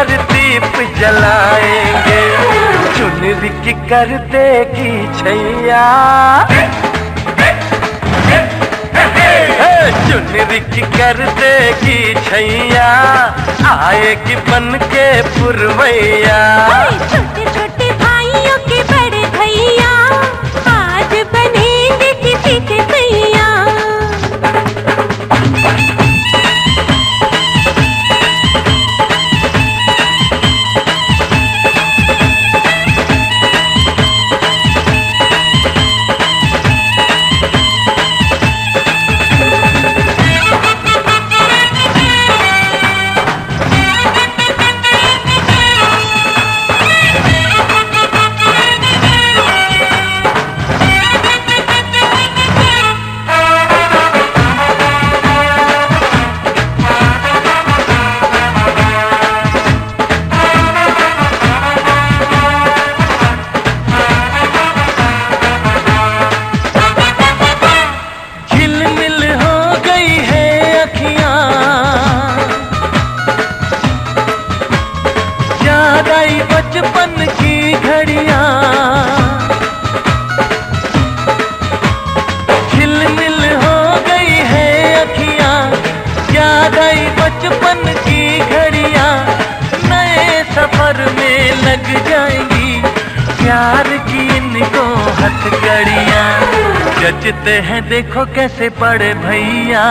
पर दीप जलाएंगे, चुनरी की कर देगी छैया, चुनरी की कर देगी छैया, आएगी बन के पुरवैया। छोटे छोटे भाइयों के बड़े भैया आज बनेंगे किसी के भैया। बचपन की घड़ियां झिलमिल हो गई है अखियां, याद आई बचपन की घड़ियां, नए सफर में लग जाएंगी प्यार की इनको हथकड़ियां। जचते हैं देखो कैसे बड़े भैया,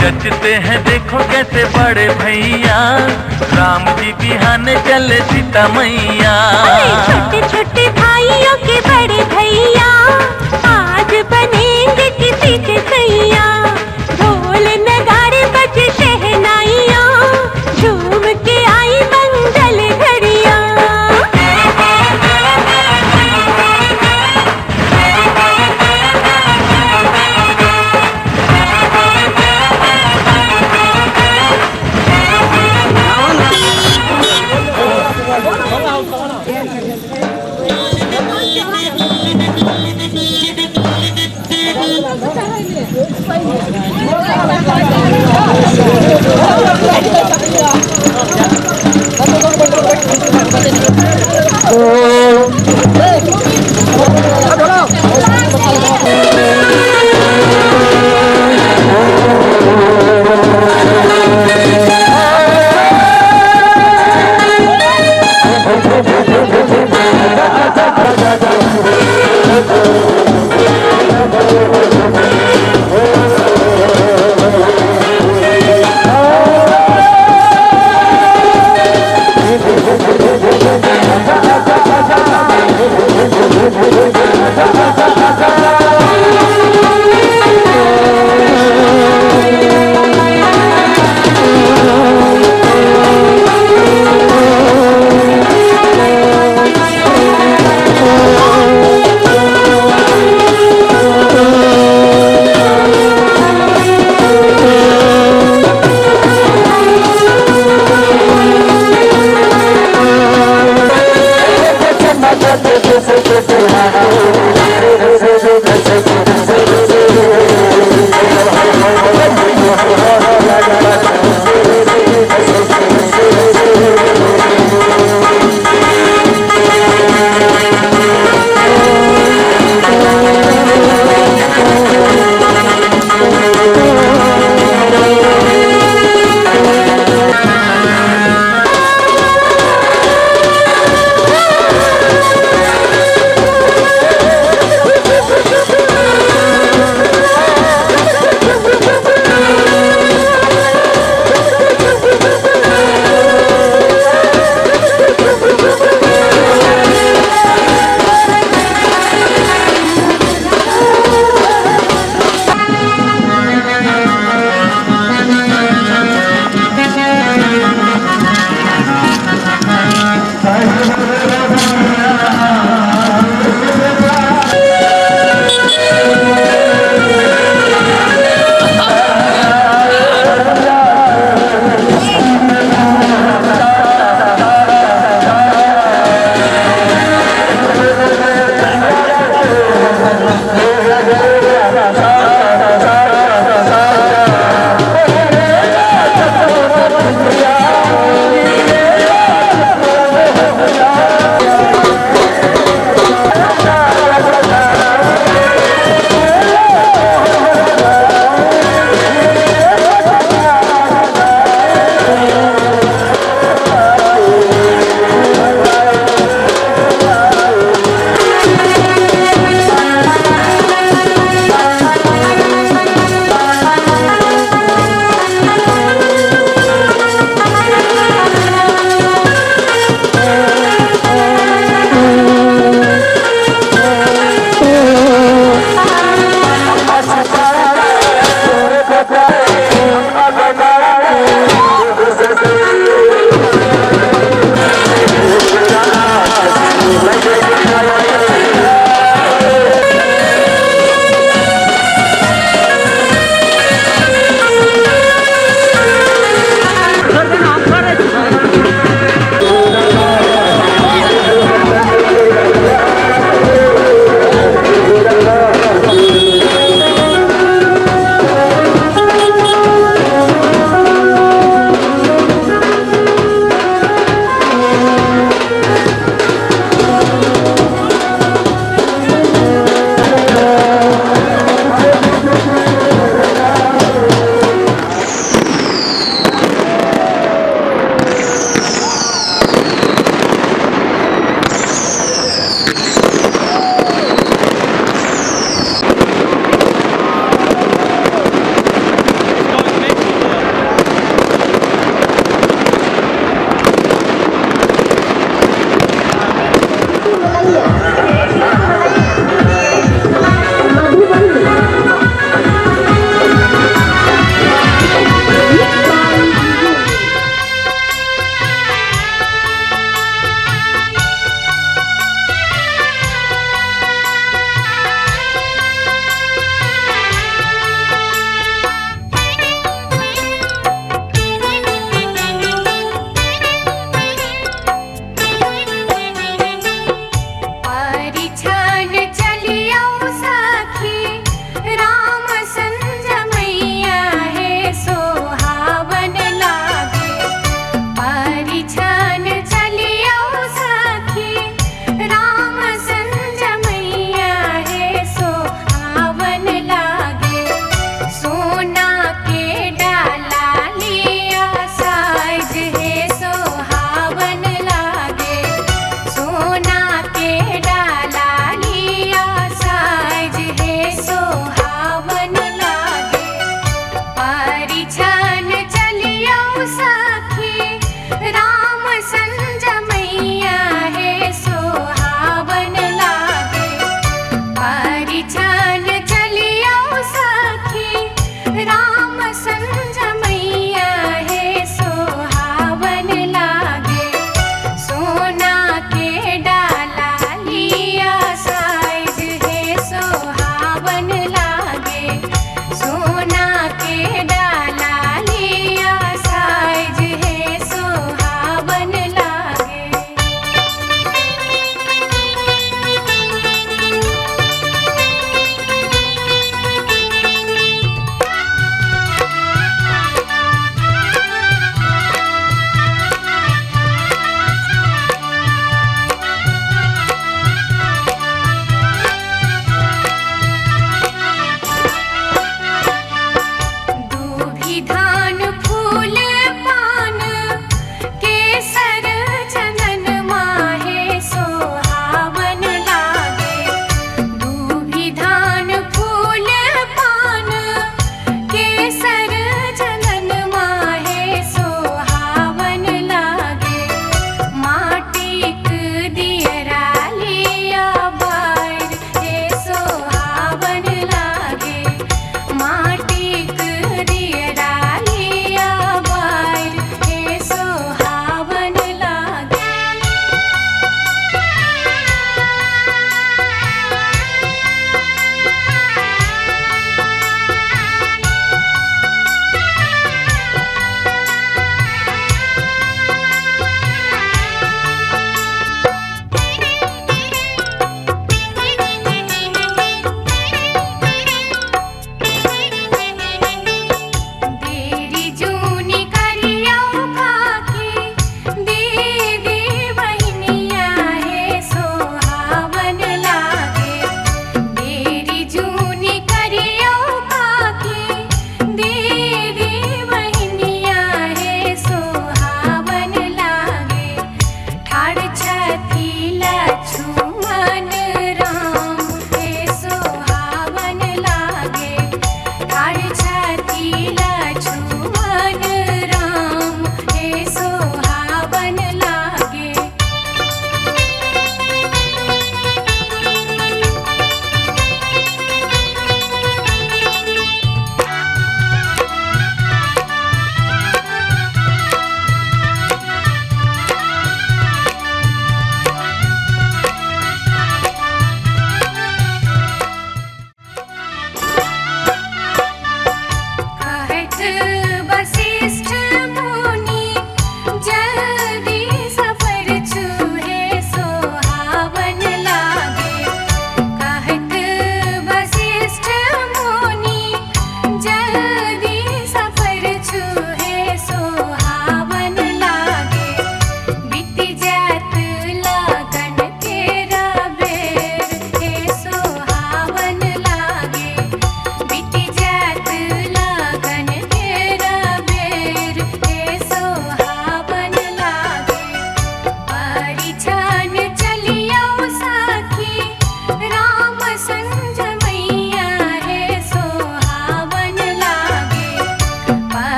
जचते हैं देखो कैसे बड़े भैया, राम जी बिहाने चले सीता मैया। छोटे छोटे भाइयों के बड़े भैया आज बनेंगे किसी के सैया। ढोल नगाड़े बजे शहनाइयाँ, झूम के आई मंगल घड़ियाँ।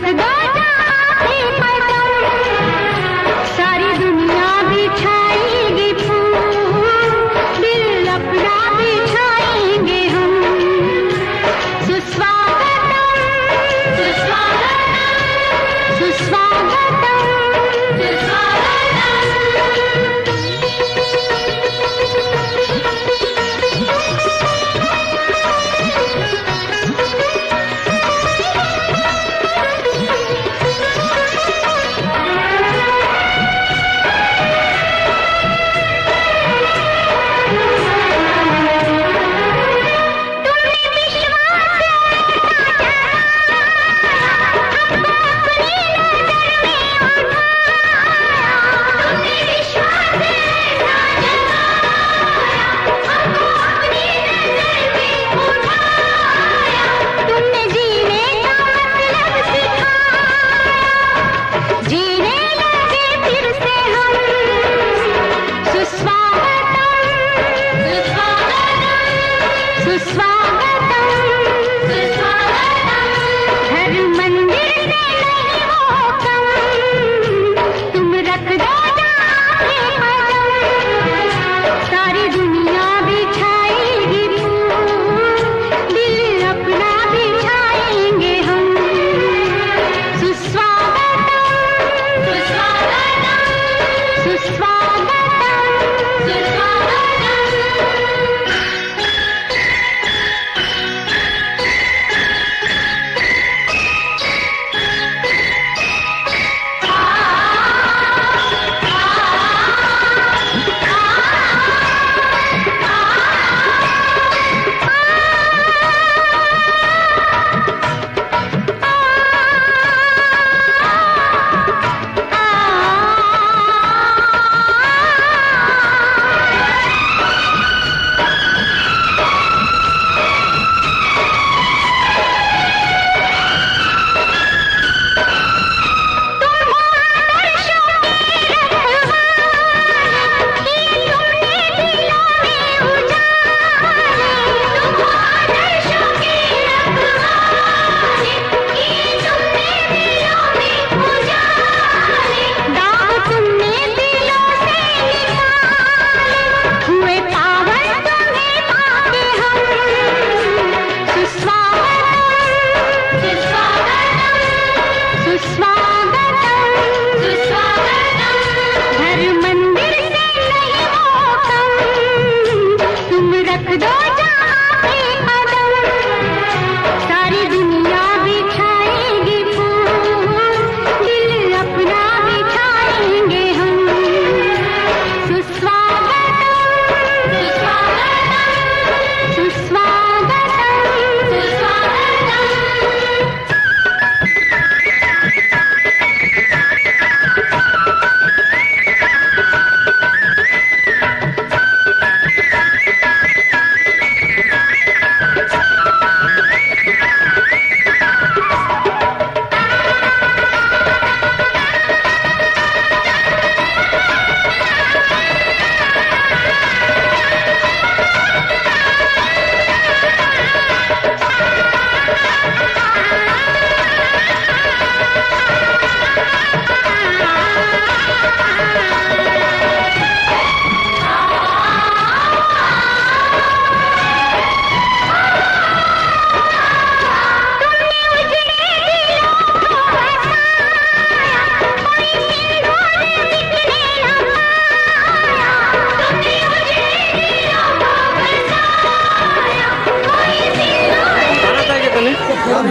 रख दो जहाँ भी कदम, सारी दुनिया बिछाएगी फूल, दिल अपना बिछाएंगे हम। सुस्वागतम सुस्वागतम सुस्वागतम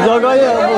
जगह है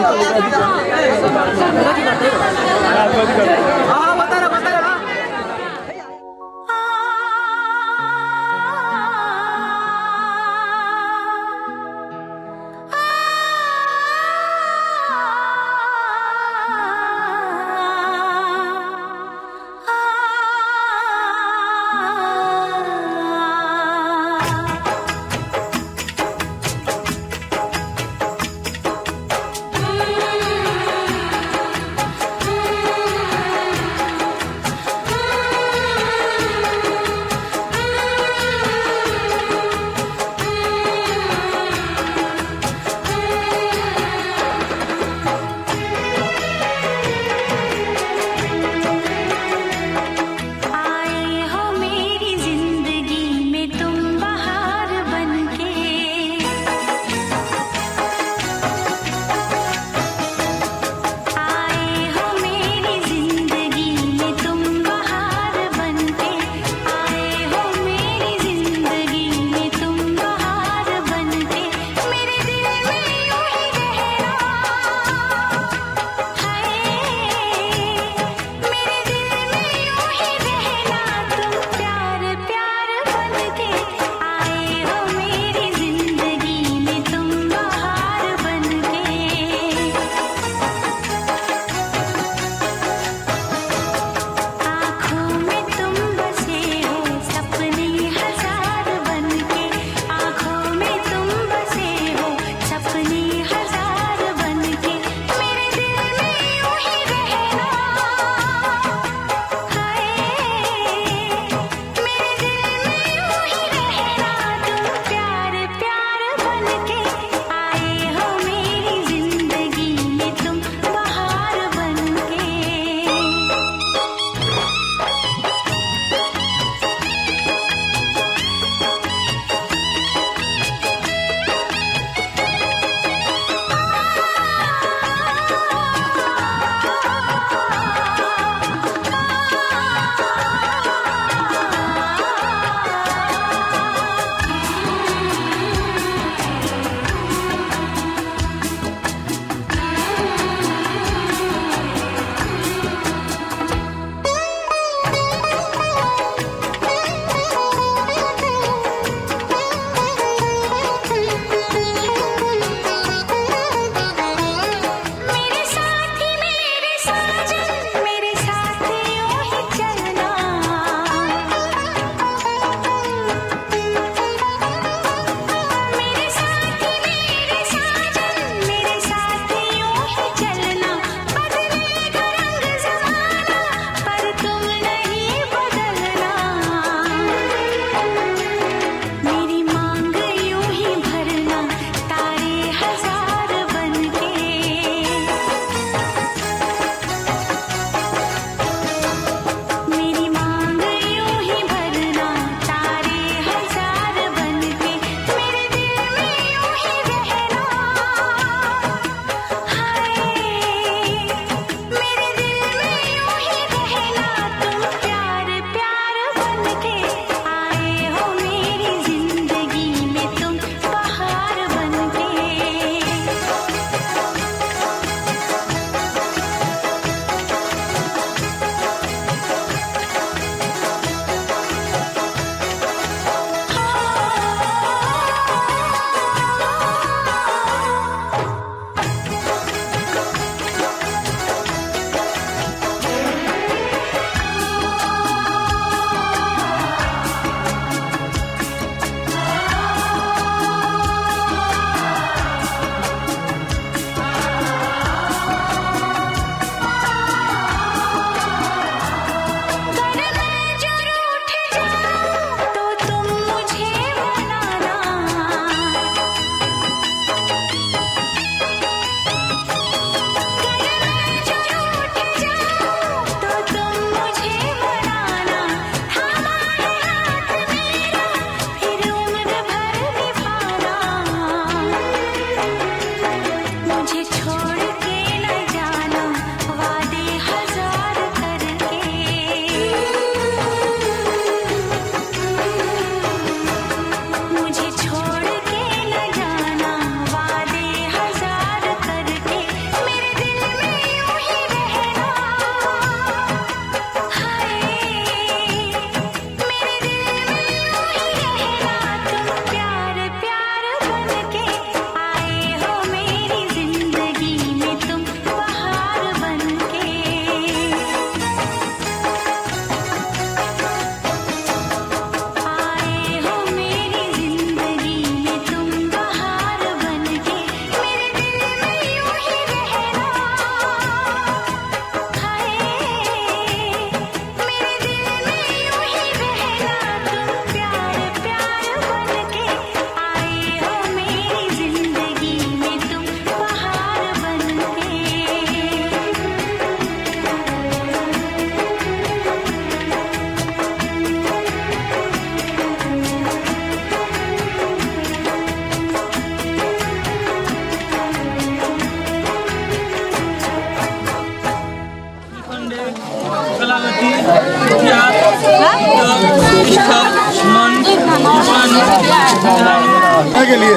शादियां के लिए।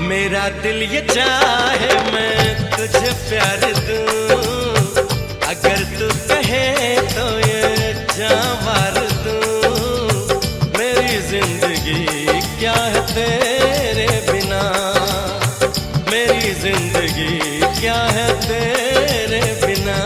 मेरा दिल ये चाहे मैं तुझे प्यार दूं, अगर तू कहे तो ये जान मार दूं। मेरी जिंदगी क्या है तेरे बिना, मेरी जिंदगी क्या है तेरे बिना।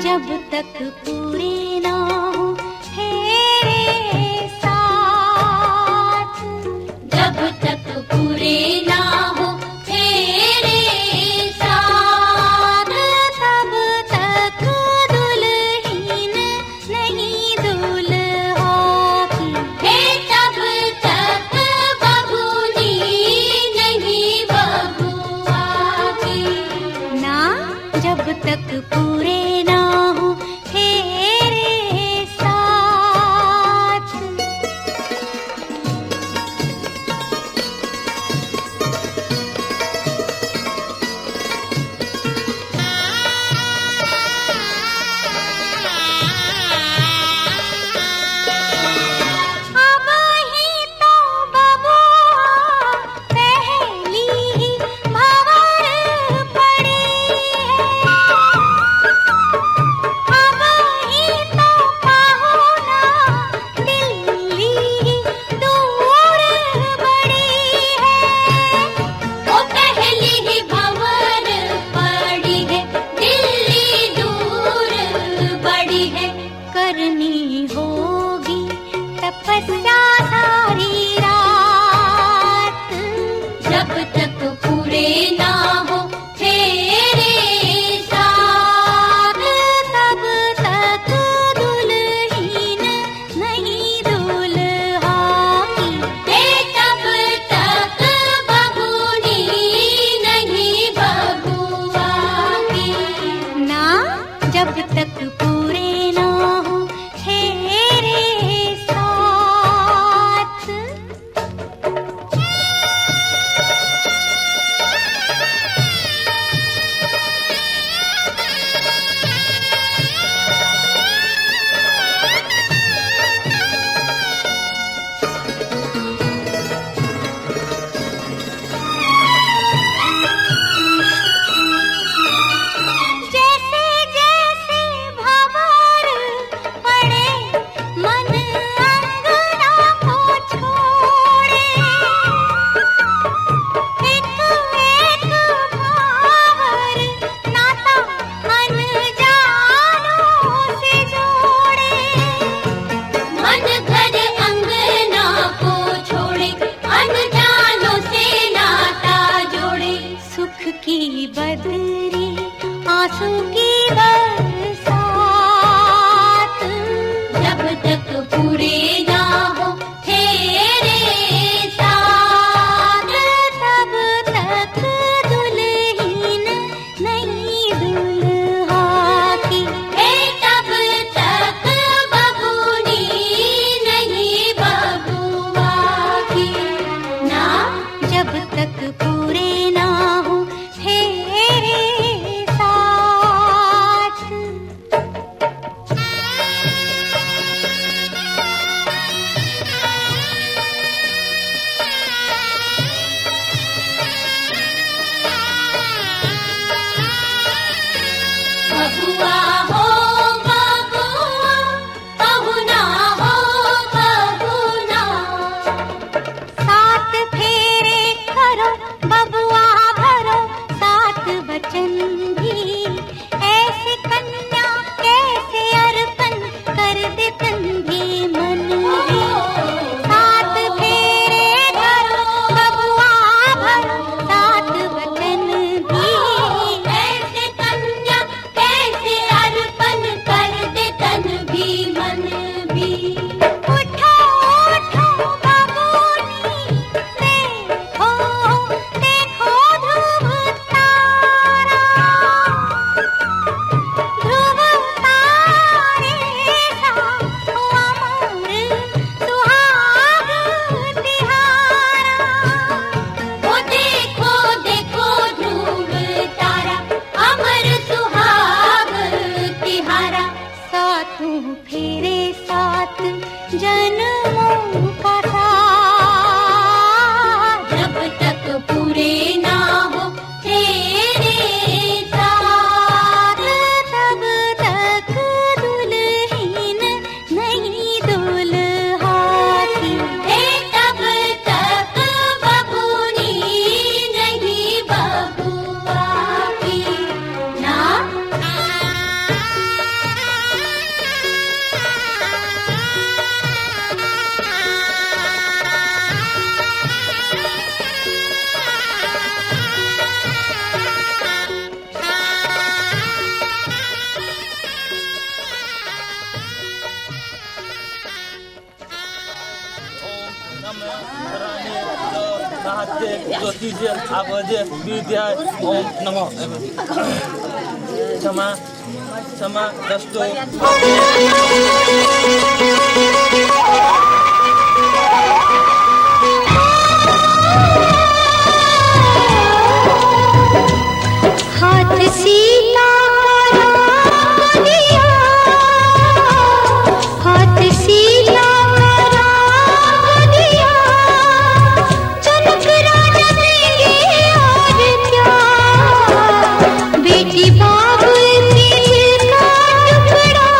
जब तक पूरे ना हो तेरे साथ, जब तक पूरे ना हो तेरे साथ, तब तक दुल्हन नहीं दुल्हा की, तब तक बबूनी नहीं बबुआ की ना। जब तक पूरे ना हो तेरे साथ। अब ही तो बबुआ पहली ही भंवर पड़ी है, अब ही तो पाहुना दिल्ली दूर बड़ी है। वो पहली ही भंवर पड़ी है, दिल्ली दूर बड़ी है। करनी होगी तपस्या सारी रात, जब तक पूरे ना हो तेरे पूरे ना हो तेरे साथ। जैसे जैसे भंवर पड़े मन अंगना को छोड़े, एक एक भंवर नाता अनजानों से जोड़े। मन घर अंगना को छोड़े, अनजानों से नाता जोड़े। सुख की बदरी आंसू की बरसात, जब तक पूरे ना हो तेरे साथ, तब तक दुल्हन नहीं दुल्हा की, तब तक बबूनी नहीं बबुआ की ना, जब तक पूरे ना हो तेरे साथ। बबुआ हो बबुआ, पहुना हो पहुना, सात फेरे करो बबुआ भरो, सात वचन भी ऐसे कन्या कैसे अर्पण कर दे तन भी मन भी। सात फेरे करो बबुआ भरो, सात वचन भी ऐसे कन्या कैसे अर्पण कर दे तन भी मन भी। उठो उठो बबूनी, देखो देखो ध्रुव तारा, ध्रुव तारे सा अमर सुहाग तिहारा। ओ देखो देखो ध्रुव तारा, अमर सुहाग तिहारा। सातों फेरे सात जन्मों का साथ, जब तक पूरे ना हो तेरे साथ, तब तक दुल्हन नहीं दुल्हा की, तब तक बबूनी नहीं बबुआ की ना। ज्योतिषे आपदे विद्या ओम नमो क्षमा क्षमा दस्तु। हाथ सीता का राम दिया, हाथ सीता का राम दिया, जनक राजा देंगे और क्या, बेटी बाबुल की दिल का टुकड़ा,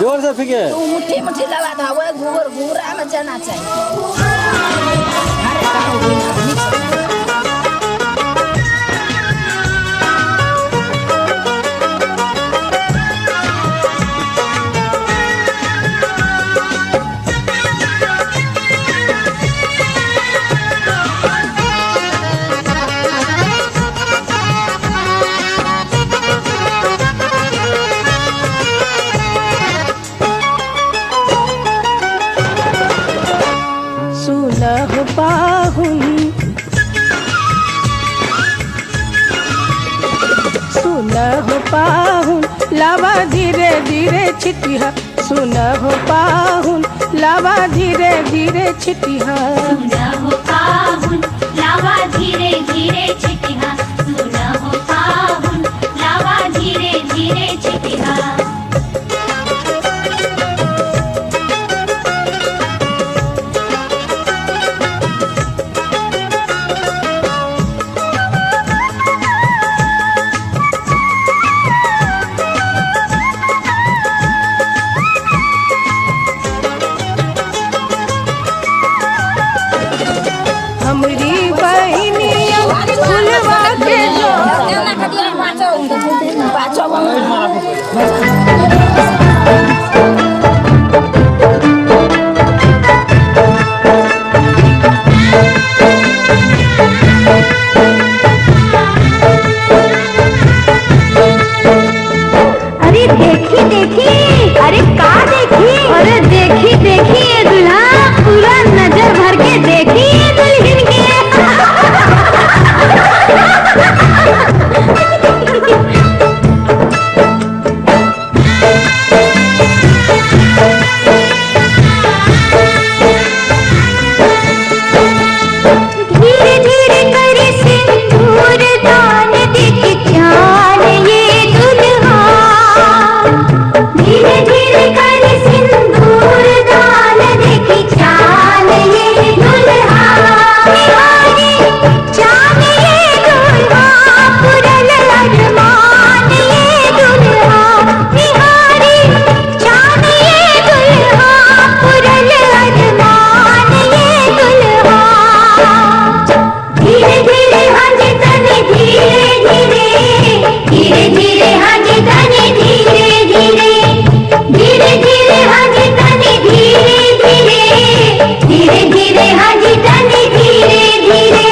जोर से फेंके। तू मुट्ठी मुट्ठी लगा था वो घूर घूरा में जाना चाहिए। अरे कहाँ हुई आदमी सुनहो पाहुन लावा धीरे धीरे छिटिया, सुनहो पाहुन लावा धीरे धीरे छिटिया। सुनहो पाहुन लावा धीरे धीरे छिटिया, सुनहो पाहुन लावा धीरे धीरे छिटिया। हमरी बहनिया फुलवा के जो अरे देखी देखी, अरे का देखी, अरे देखी देखी ये दुल्हा पूरा नजर भर के देखी ये दुल्हन के। धीरे धीरे करे सिंदूर दान देखी जान ये दुल्हा, धीरे धीरे करे सिंदूर दान देखी जान ये दुल्हा। निहारी जान ये दुल्हा पुरन अरमान ये दुल्हा, निहारी जान ये दुल्हा पुरन अरमान ये दुल्हा। धीरे धीरे हाजी तने धीरे धीरे, धीरे धीरे हाजी तने धीरे धीरे, धीरे धीरे हाजी तने धीरे धीरे, धीरे धीरे हाजी तने धीरे धीरे।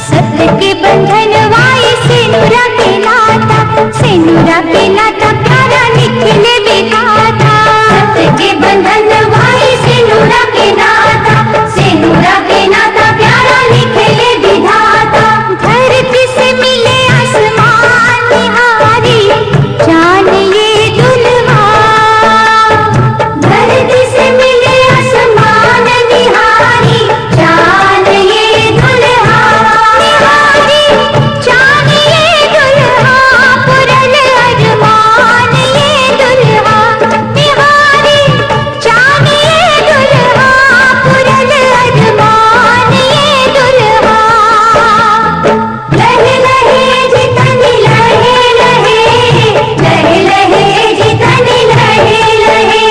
सत्य के बंधन वाई सेनुरा के नाता, सेनुरा के नाता प्यारा निखिले विधाता। सत्य के बंधन वाई सेनुरा के नाता, सेनुरा के नाता प्यारा निखिले विधाता। धरती से मिले आसमान निहारी जान ये दुल्हा, धरती से मिले आसमान निहारी जान ये दुल्हा। निहारी जान ये दुल्हा पुरन अरमान ये दुल्हा, निहारी जान ये दुल्हा पुरन अरमान ये दुल्हा। लहे लहे जितनी लहे लहे, लहे लहे जितनी लहे लहे,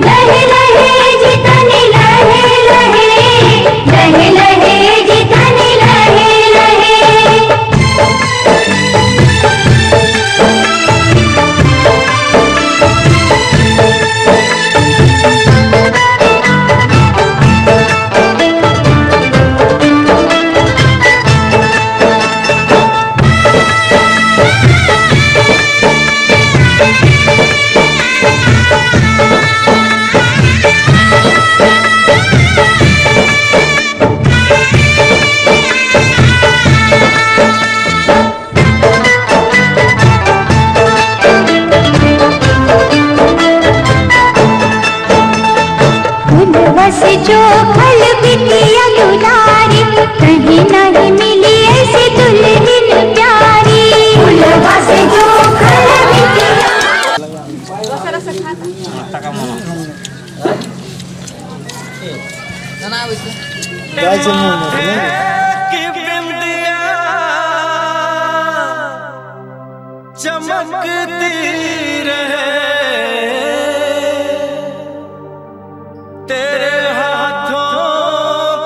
लहे लहे जितनी लहे लहे, लहे लहे जितनी लहे लहे। चमकती रहे, तेरे हाथों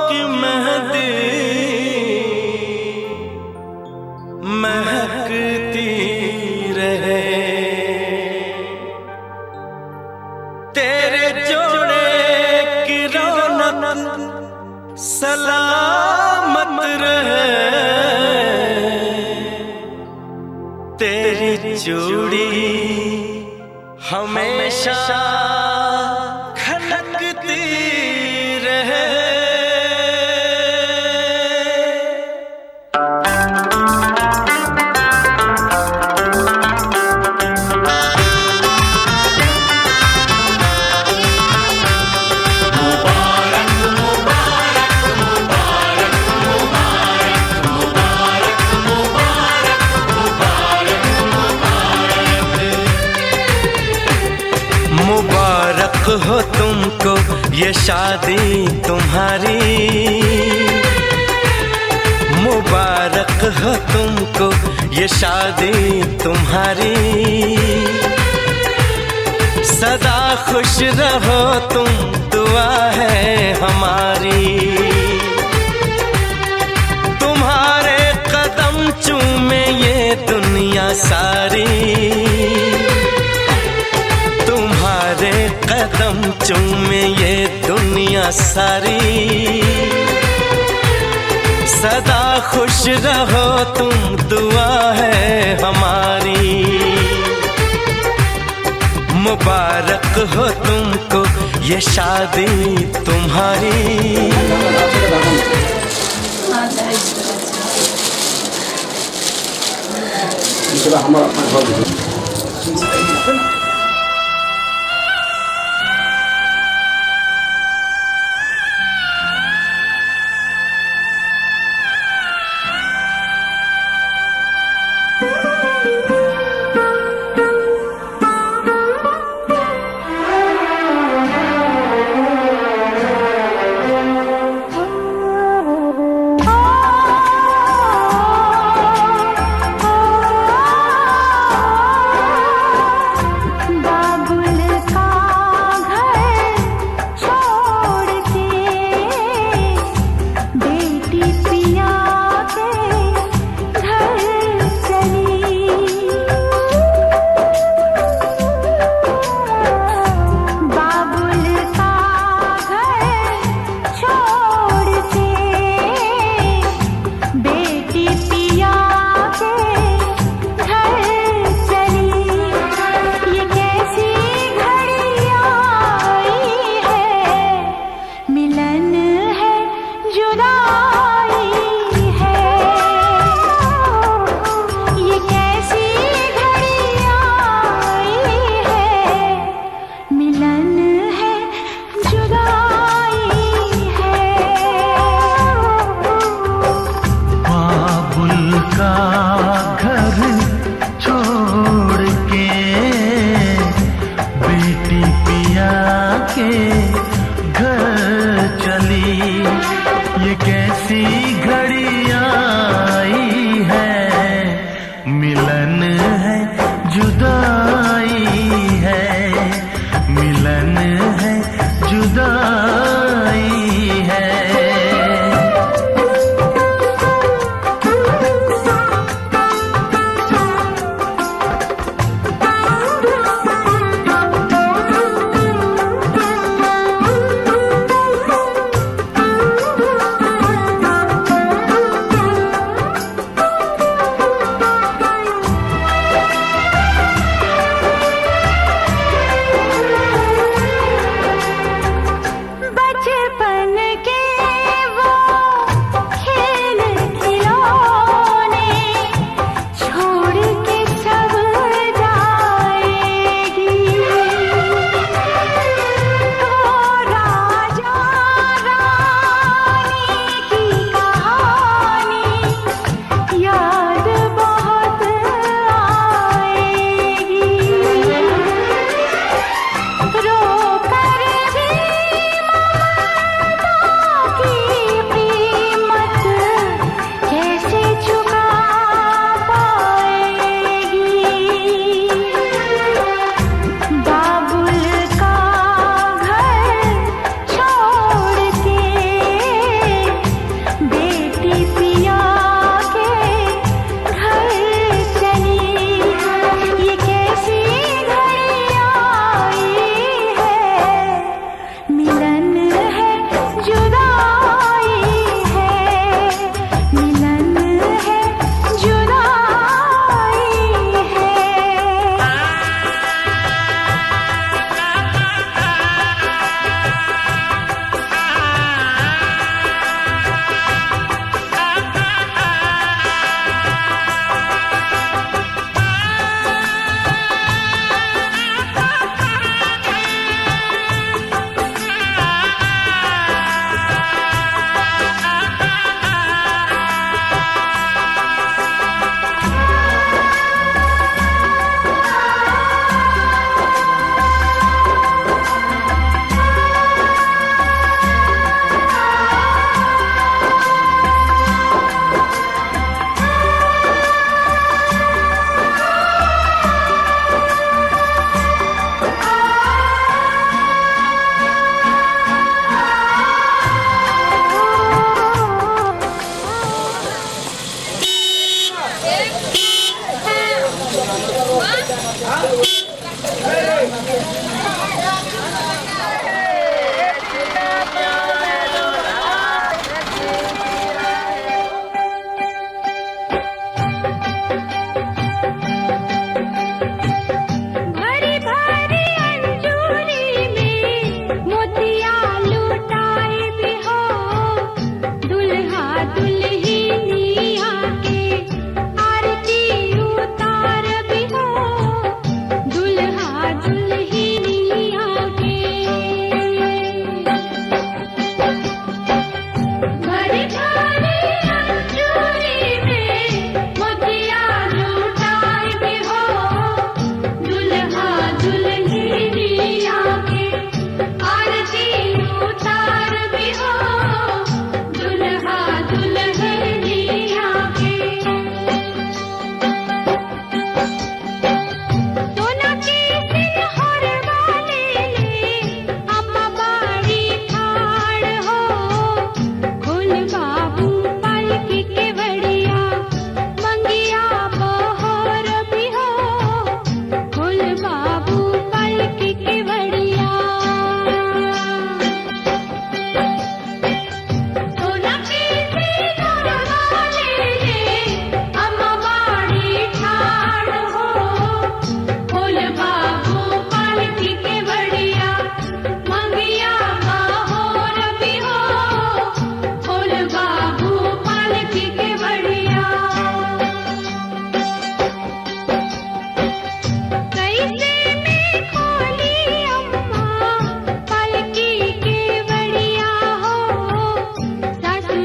की मेहंदी महकती रहे, तेरे जोड़े की रौनक सलामत रहे, तेरी चूड़ी हमेशा खनकती रहे। मुबारक हो तुमको ये शादी तुम्हारी, मुबारक हो तुमको ये शादी तुम्हारी, सदा खुश रहो तुम दुआ है हमारी, तुम्हारे कदम चूमे ये दुनिया सारी, तुम्हारे कदम चूमे ये दुनिया सारी, सदा खुश रहो तुम दुआ है हमारी, मुबारक हो तुमको ये शादी तुम्हारी।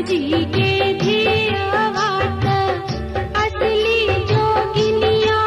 जी के धिया वात असली जोगिनिया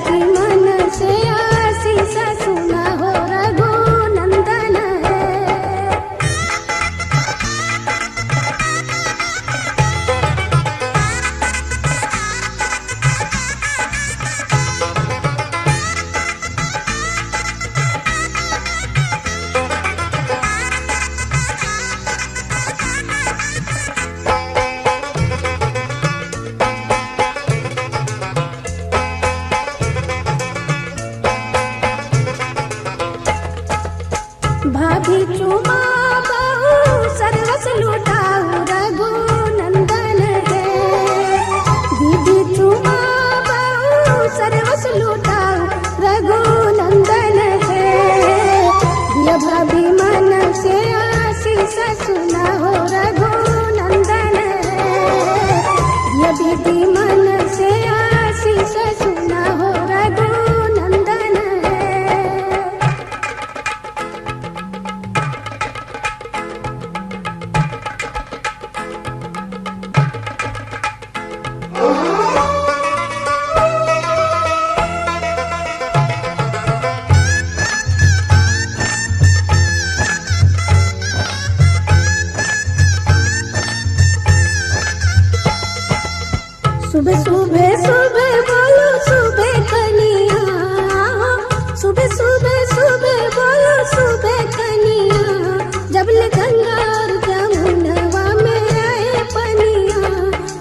की मन से आशीष सुना हो रघुनंदन है। भाभी चुमा बहू सर्वस लुटाऊ रघुनंदन है। दीदी चुमा बहू सर्वस लुटाऊ रघुनंदन है। दिया भाभी मन से आशीष सुना हो रघुनंदन है। दिया दीदी मन से आशीष सुना हो रघुनंदन है। सुबह सुबह सुबह बोलो सुबह कनिया, सुबह सुबह सुबह बोलो सुबह कनिया। जब ले गंगा और जमुनवा में रहे पनिया,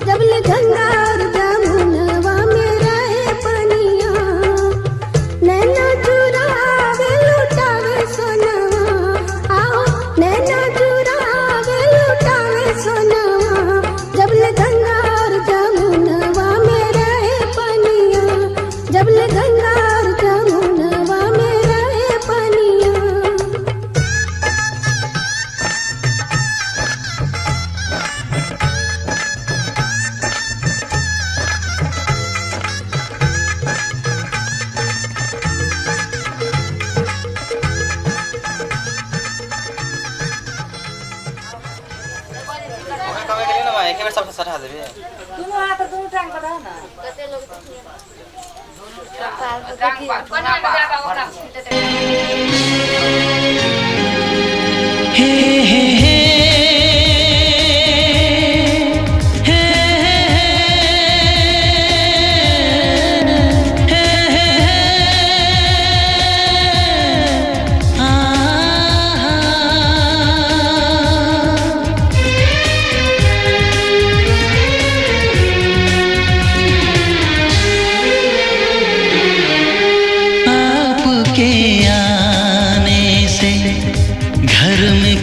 जब ले गंगा और जमुनवा में रहे पनिया। नैना चुरावे लुटावे सोनवा, आओ नैना चुरावे लुटावे सोनवा। जब ले गंगा और जमुनवा में रहे पनिया, जब ले गंगा और जमुनवा में रहे पनिया।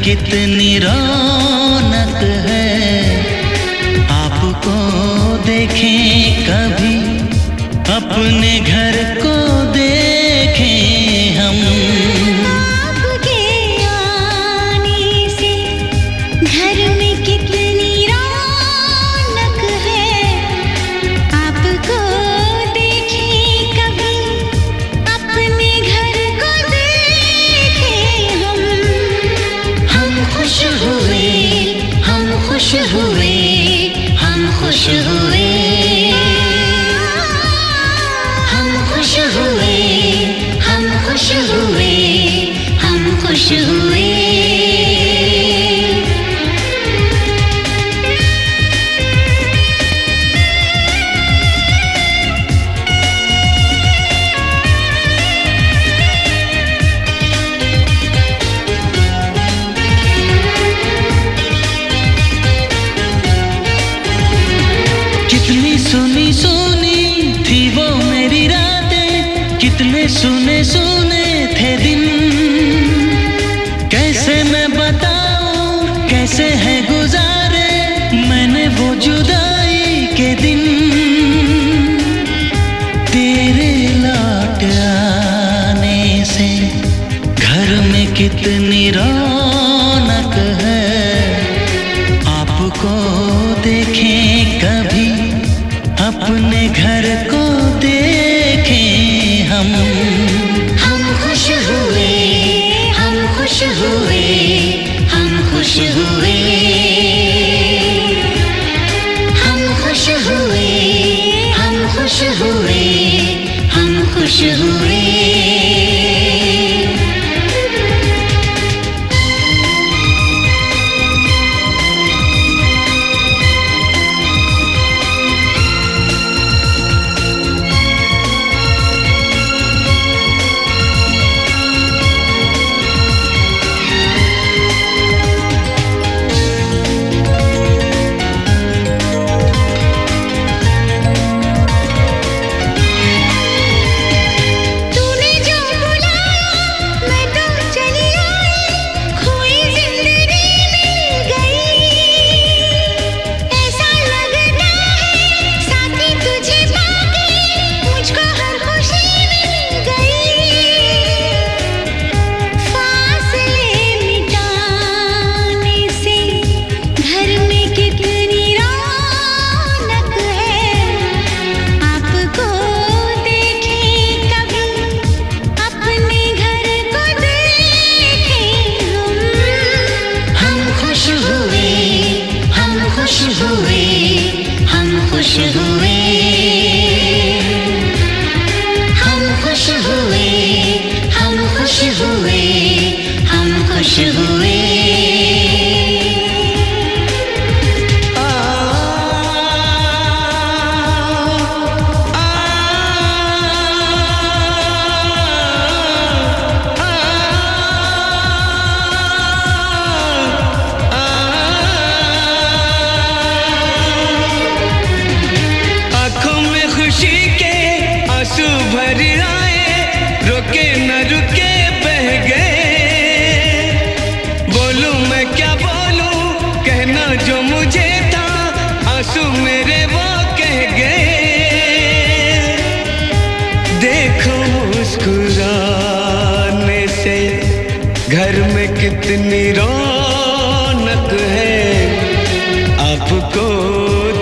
कितनी रौनक है, आपको देखें कभी अपने घर को देखें हम। आपके आने से घर में कितनी रौनक है, आपको देखें कभी अपने घर को देखें हम। हम खुश हुए, हम खुश हुए, हम खुश हुए, हम खुश हुए, हम खुश हुए, हम खुश हुए। कितनी सुनी सुनी थी वो मेरी रातें, कितने सुने सुने थे दिन। कैसे मैं बताऊं कैसे है गुजारे मैंने वो जुदाई के दिन। तेरे लौट आने से घर में कितनी रौनक है, आपको देखें कभी अपने घर को देखें हम। हम खुश हुए, हम खुश हुए, हम खुश हुए, हम खुश हुए, हम खुश हुए, हम खुश हुए। तूने जो बुलाया मैं तो चली आई, खोई जिंदगी मिल गई। ऐसा लगता है साथी तुझे पाके मुझको हर खुशी मिल गई। फासले मिटाने से घर में कितनी रौनक है, आपको देखे कभी अपने घर को देखे हम खुश हुए, हम खुश हुए, हम खुश हुए, हम खुश हुए, हम खुश हुए, हम खुश हुए। आँखों में खुशी के आंसू भर आए, रुके न रुके बह गए। बोलूं मैं क्या बोलूं, कहना जो मुझे था, आंसू मेरे वो कह गए। देखो मुस्कुराने से घर में कितनी रौनक है, आपको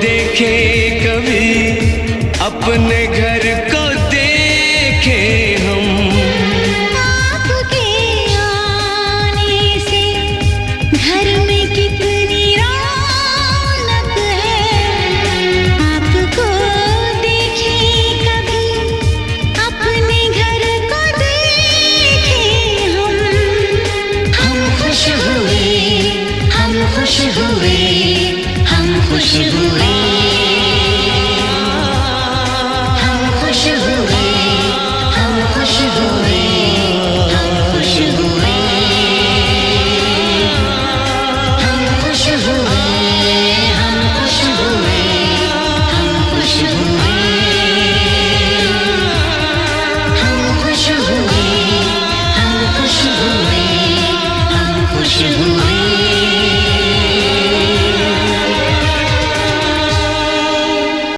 देखे कभी अपने घर को देखे हम। आपके आने से घर में कितनी रौनक है, आपको देखे कभी अपने घर को देखे हम खुश हुए, हम खुश हुए, हम खुश हुए, हम खुश हुए,